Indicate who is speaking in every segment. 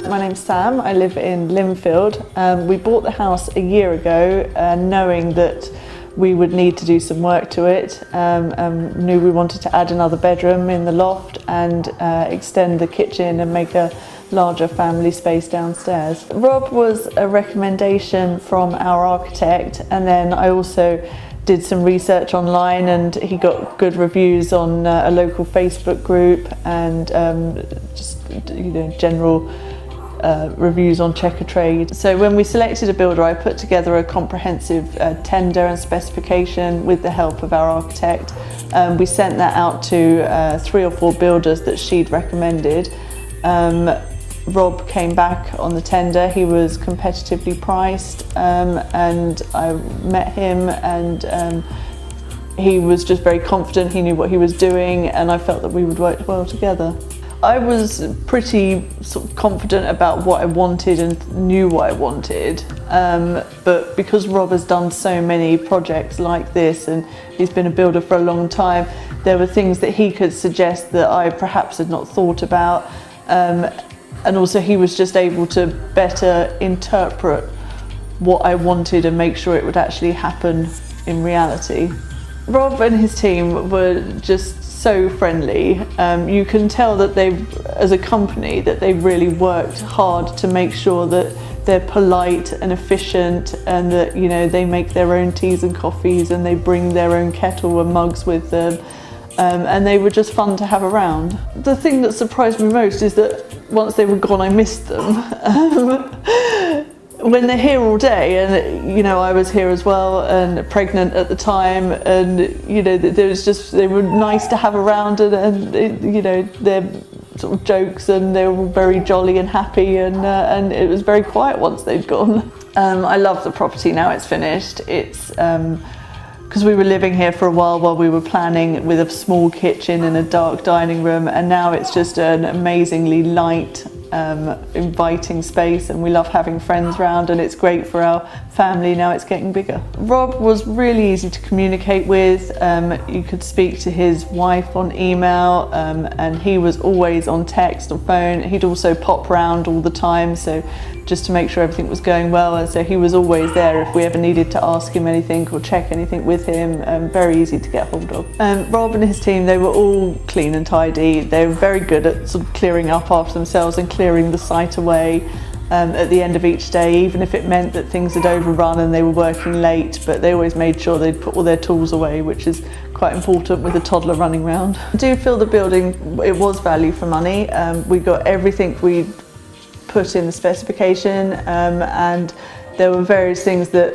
Speaker 1: My name's Sam. I live in Lindfield. We bought the house a year ago, knowing that we would need to do some work to it. Knew we wanted to add another bedroom in the loft and extend the kitchen and make a larger family space downstairs. Rob was a recommendation from our architect, and then I also did some research online, and he got good reviews on a local Facebook group, and just general reviews on Checkatrade. So when we selected a builder, I put together a comprehensive tender and specification with the help of our architect. We sent that out to 3 or 4 builders that she'd recommended. Rob came back on the tender. He was competitively priced, and I met him, and he was just very confident. He knew what he was doing, and I felt that we would work well together. I was pretty sort of confident about what I wanted and knew what I wanted, but because Rob has done so many projects like this and he's been a builder for a long time, there were things that he could suggest that I perhaps had not thought about. And also he was just able to better interpret what I wanted and make sure it would actually happen in reality. Rob and his team were just so friendly. You can tell that as a company, that they've really worked hard to make sure that they're polite and efficient, and that they make their own teas and coffees, and they bring their own kettle and mugs with them. And they were just fun to have around. The thing that surprised me most is that once they were gone, I missed them. When they're here all day, and I was here as well, and pregnant at the time, and they were nice to have around, and their sort of jokes, and they were very jolly and happy, and it was very quiet once they'd gone. I love the property now it's finished. It's because we were living here for a while we were planning, with a small kitchen and a dark dining room, and now it's just an amazingly light, inviting space, and we love having friends round, and it's great for our family now it's getting bigger. Rob was really easy to communicate with. You could speak to his wife on email, and he was always on text or phone. He'd also pop round all the time, so just to make sure everything was going well, and so he was always there if we ever needed to ask him anything or check anything with him. Very easy to get hold of. Rob and his team, they were all clean and tidy. They were very good at sort of clearing up after themselves and clearing the site away at the end of each day, even if it meant that things had overrun and they were working late, but they always made sure they'd put all their tools away, which is quite important with a toddler running around. I do feel the building, it was value for money. We got everything we put in the specification, and there were various things that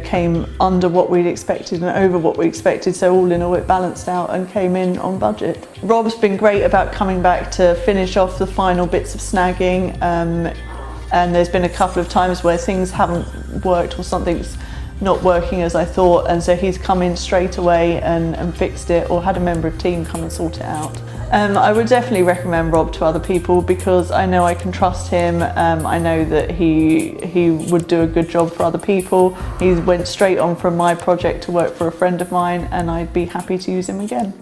Speaker 1: came under what we'd expected and over what we expected, so all in all it balanced out and came in on budget. Rob's been great about coming back to finish off the final bits of snagging, and there's been a couple of times where things haven't worked or something's not working as I thought, and so he's come in straight away and fixed it, or had a member of team come and sort it out. I would definitely recommend Rob to other people, because I know I can trust him. I know that he would do a good job for other people. He went straight on from my project to work for a friend of mine, and I'd be happy to use him again.